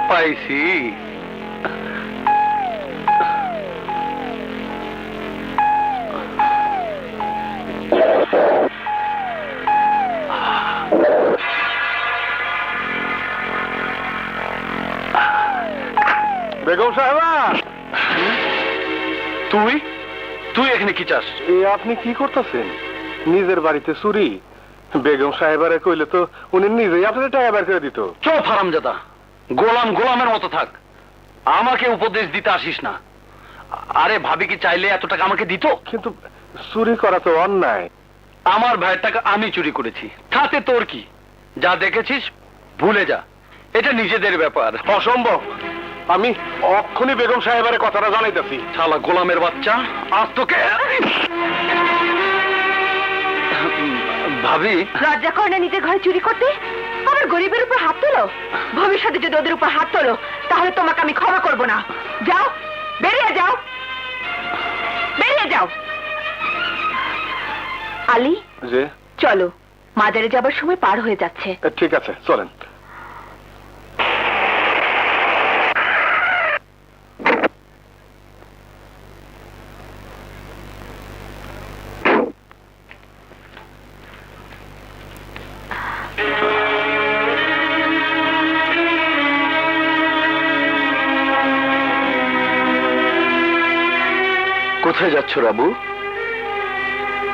পাইছি। বেগম সাহেবা, তুই তুই এখানে কি চাস? আপনি কি করতেছেন? নিজের বাড়িতে চুরি? বেগম সাহেবারে কইলে তো উনি নিজেই আপনার টাকা বের করে দিত। চুপ হারামজাদা, গোলাম গোলামের মতো থাক, আমাকে উপদেশ দিতে আসিস না। আরে ভাবি কি চাইলে এত টাকা আমাকে দিত? কিন্তু চুরি করা তো অন্যায়। আমার ভাইয়ের টাকা আমি চুরি করেছি, তাতে তোর কি? যা দেখেছিস ভুলে যা, এটা নিজেদের ব্যাপার। অসম্ভব। আমি অক্ষুনি বেগম সাহেবারে কথাটা জানাইতেছি। শালা গোলামের বাচ্চা, আজ তোকে। ভাবি, লজ্জা করে না নিজের ঘরে চুরি করতে? আমার গরিবের উপর হাত তোলো। ভবিষ্যতে যদি ওদের উপর হাত তোলো তাহলে তোমাকে আমি ক্ষমা করব না। যাও, বেরিয়ে যাও, বেরিয়ে যাও। আলী, যে চলো, মাজারে যাবার সময় পার হয়ে যাচ্ছে। ঠিক আছে, চলেন। কোথায় যাচ্ছ রাবু?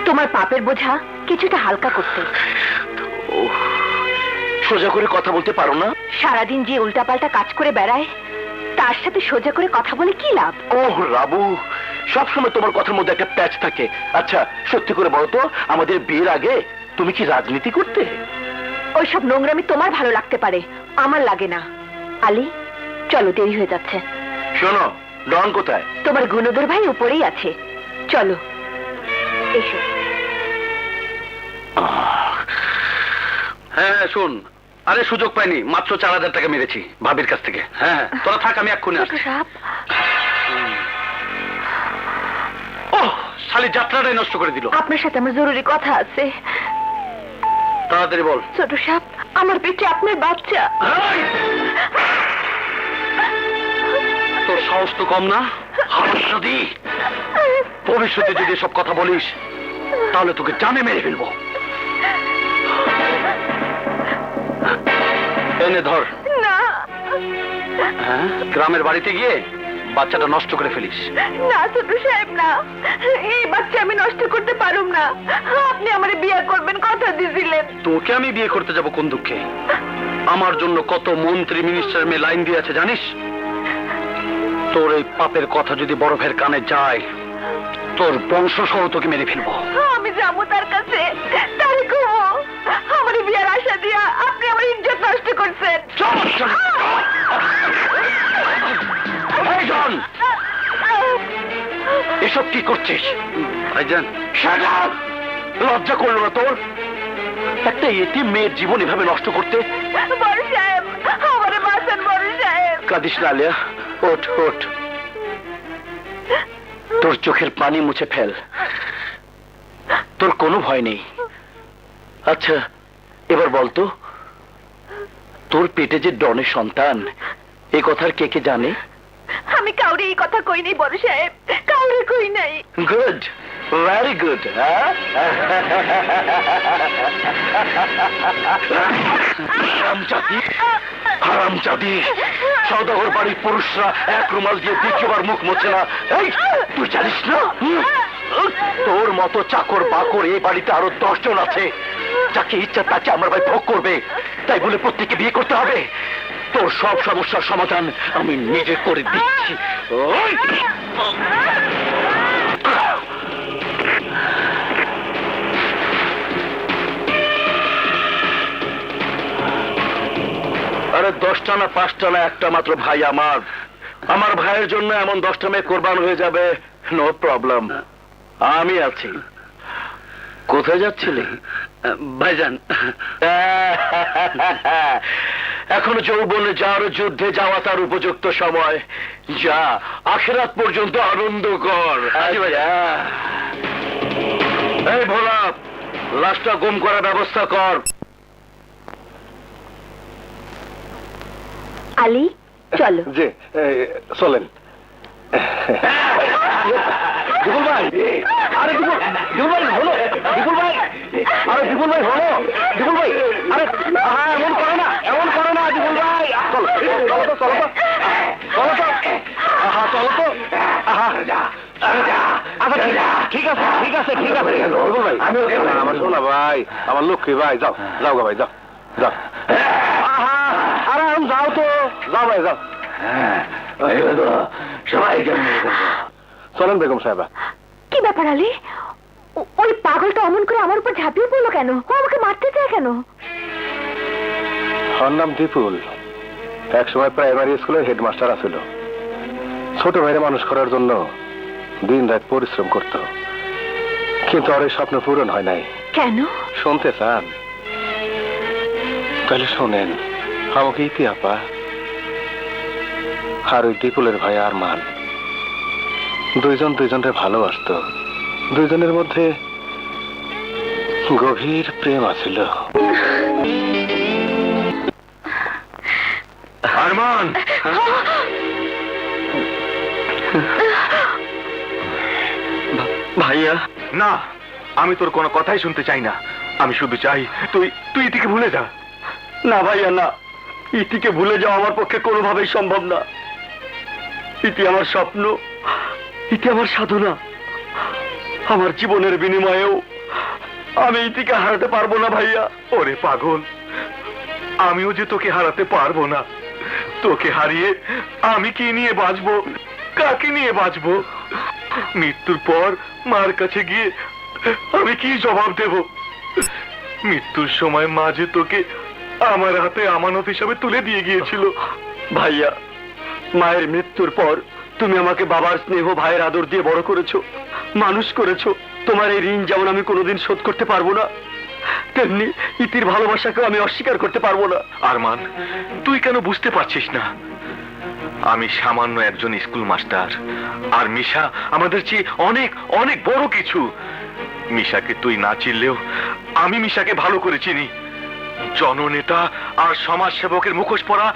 তোমার পাপের বোঝা কিছুটা হালকা করতে। সোজা করে কথা বলতে পারো না? সারাদিন যে উল্টাপাল্টা কাজ করে বেড়ায়, তার সাথে সোজা করে কথা বলে কি লাভ? ওহ রাবু, সবসময় তোমার কথার মধ্যে একটা প্যাচ থাকে। আচ্ছা সত্যি করে বলো তো, আমাদের বিয়ের আগে তুমি কি রাজনীতি করতে? ওইসব নোংরামি তোমার ভালো লাগতে পারে, আমার লাগে না। আলী, চলো, দেরি হয়ে যাচ্ছে। শোনো, ডন কোথায়? তোমার গুণধর ভাই উপরেই আছে, চলো এসো। হ্যাঁ শোন, আরে সুযোগ পাইনি, মাত্র 4000 টাকা মেরেছি ভাবির কাছ থেকে। হ্যাঁ তোরা থাক, আমি এক্ষুনি আসছি। ওহ, শালি যাত্রাটাই নষ্ট করে দিল। আপনার সাথে আমার জরুরি কথা আছে। তাড়াতাড়ি বল। ছোট সাপ, আমার পেটে আপনার বাচ্চা। এই! তোর সাহস তো কম না, হারামজাদি। ভবিষ্যতে যদি সব কথা বলিস তাহলে তোকে জানে মেরে ফেলবো। এনে ধর। না, হ্যাঁ, গ্রামের বাড়িতে গিয়ে বাচ্চাটা নষ্ট করে ফেলিস। না ছোট সাহেব, না, এই বাচ্চা আমি নষ্ট করতে পারুম না। আপনি আমার বিয়ে করবেন কথা দিয়েছিলেন। তোকে আমি বিয়ে করতে যাব কোন দুঃখে? আমার জন্য কত মন্ত্রী মিনিস্টার মেয়ে লাইন দিয়ে আছে জানিস? তোর এই পাপের কথা যদি বড় ভাইয়ের কানে যায়, তোর বংশ সহ তোকে মেরে ফেলবো। আমি যাবো তার কাছে, তারই কমো। আমার বিয়ের আশা দিয়া আপনি আমার ইজ্জত নষ্ট করছেন। চল, চল। এই জন, এসব কি করছিস? ভাইজান, shut up! লজ্জা করলো না তোর? একটা এতিম মেয়ের জীবন এভাবে নষ্ট করতে? বড় সাহেব, আমারে বাঁচান বড় সাহেব। কাঁদিস না আলিয়া, ওঠ ওঠ, তোর চোখের পানি মুছে ফেল, তোর কোনো ভয় নেই। আচ্ছা এবার বলতো, তোর পেটে যে ডনের সন্তান, এ কথার কে কে জানে? আমি কাউরে এই কথা কই নাই বড় সাহেব, কাউরে কই নাই। Good, very good. হারামজাদি, হারামজাদি, সওদাগর বাড়ির পুরুষরা এক রুমাল দিয়ে দ্বিতীয়বার মুখ মোছে না। এই, তুই জানিস না তোর মতো চাকর বাকর এই বাড়িতে আরো 10 জন আছে, যাকে ইচ্ছা তাকে আমার ভাই ভোগ করবে। তাই বলে প্রত্যেককে বিয়ে করতে হবে? তোর সব সমস্যার সমাধান আমি নিজে করে দিচ্ছি। ওই! আরে 10টা না 5টা না, একটা মাত্র ভাই আমার। আমার ভাইয়ের জন্য এমন 10টা মেয়ে কোরবান হয়ে যাবে, নো প্রবলেম, আমি আছি। কোথায় যাচ্ছিলে ভাইজান? এখনো যৌবনে যার, যুদ্ধে যাওয়া তার উপযুক্ত সময়। যা, আখিরাত পর্যন্ত আনন্দ কর। এই ভোলা, লাশটা গুম করার ব্যবস্থা কর। আলী চলো। যে চলেন। বিপুল ভাই, আরে বিপুল ভাই হলো, বিপুল ভাই, আরে বিপুল ভাই হলো, বিপুল ভাই, আরে এমন করো না, এমন করো না বিপুল ভাই। চলো চলো তো, চলো তো, চলো তো, চলো তো। আচ্ছা ঠিক আছে, ঠিক আছে, ঠিক আছে বিপুল ভাই, আমার শোনা ভাই, আমার লক্ষ্মী ভাই, যাও যাও গা ভাই, যাও যাও। আরে যাও তো, যাও ভাই যাও। সবাই চলেন বেগম সাহেবা। কি ব্যাপার আলী? ওই পাগলটা অমন করে আমার উপর ঝাঁপিয়ে পড়লো কেন? ও আমাকে মারতে চায় কেন? ওর নাম দীপুল, একসময় প্রাইমারি স্কুলের হেডমাস্টার আছিল। ছোট ভাইরে মানুষ করার জন্য দিন রাত পরিশ্রম করত, কিন্তু আর এই স্বপ্ন পূরণ হয় নাই। কেন? শুনতে চান? তাহলে শোনেন। আমাকে ইতি আপা আর ওই দীপুলের ভাই আরমান দুইজন দুইজনকে ভালোবাসত। দুইজনের মধ্যে গভীর প্রেম আছিল। আরমান, ভাইয়া না, আমি তোর কোনো কথাই শুনতে চাই না। আমি শুধু চাই তুই ইতিকে ভুলে যা। না ভাইয়া না, ইতিকে ভুলে যাওয়া আমার পক্ষে কোনোভাবেই সম্ভব না। ইতি আমার স্বপ্ন, ইতি আমার সাধনা। আমার জীবনের বিনিময়েও আমি ইতিকে হারাতে পারবো না ভাইয়া। ওরে পাগল, আমিও যে তোকে হারাতে পারবো না। তোকে হারিয়ে আমি কি নিয়ে বাঁচবো, কাকে নিয়ে বাঁচবো? মৃত্যুর পর মার কাছে গিয়ে আমি কি জবাব দেব? মৃত্যুর সময় মা যে তোকে আমার হাতে আমানত হিসাবে তুলে দিয়ে গিয়েছিল। ভাইয়া, মায়ের মৃত্যুর পর তুমি আমাকে বাবার স্নেহ, ভাইয়ের আদর দিয়ে বড় করেছো, মানুষ করেছো। তোমার এই ঋণ যেমন আমি কোনোদিন শোধ করতে পারবো না, তেমনি ইতির ভালোবাসাকেও আমি অস্বীকার করতে পারবো না। আরমান, তুই কেন বুঝতে পারছিস না? আমি সামান্য একজন স্কুল মাস্টার, আর মিশা আমাদের চেয়ে অনেক অনেক বড় কিছু। মিশাকে তুই না চিনলেও আমি মিশাকে ভালো করে চিনি। জননেতা আর সমাজ সেবকের মুখোশ পরা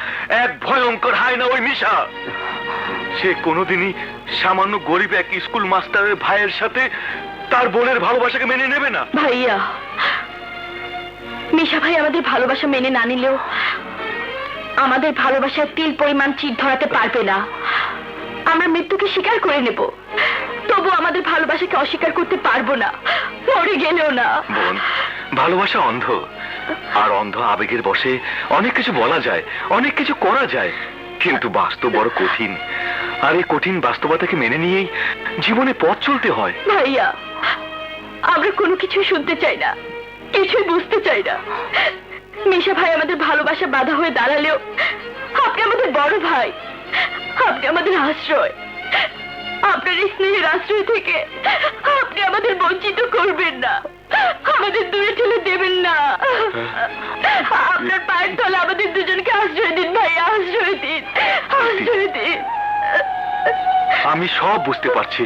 এক ভয়ঙ্কর হায়না ওই মিশা। সে কোনোদিনই সামান্য গরিব এক স্কুল মাস্টারের ভাইয়ের সাথে তার বোনের ভালোবাসাকে মেনে নেবে না। ভাইয়া, মিশা ভাই আমাদের ভালোবাসা মেনে না নিলেও আমাদের ভালোবাসার তিল পরিমাণ চিট ধরাতে পারবে না। আমরা মৃত্যুকে স্বীকার করে নেব, তবু আমাদের ভালোবাসাকে অস্বীকার করতে পারবো না, মরে গেলেও না। বোন, ভালোবাসা অন্ধ, আর অন্ধ আবেগের বশে অনেক কিছু বলা যায়, অনেক কিছু করা যায়, কিন্তু বাস্তব বড় কঠিন। আর এই কঠিন বাস্তবতাকে মেনে নিয়েই জীবনে পথ চলতে হয়। ভাইয়া, আমরা কোনো কিছুই শুনতে চাই না, কিছুই বুঝতে চাই না। মিশা ভাই আমাদের ভালোবাসা বাধা হয়ে দাঁড়ালেও আপনি আমাদের বড় ভাই, আপনি আমাদের আশ্রয়। আপনার এই স্নেহের আশ্রয় থেকে আপনি আমাদের বঞ্চিত করবেন না, আমাদের দূরে ঠেলে দেবেন না। আপনার পায়ের তলে আমাদের দুজনকে আশ্রয় দিন ভাই, আশ্রয় দিন, আশ্রয় দিন। আমি সব বুঝতে পারছি,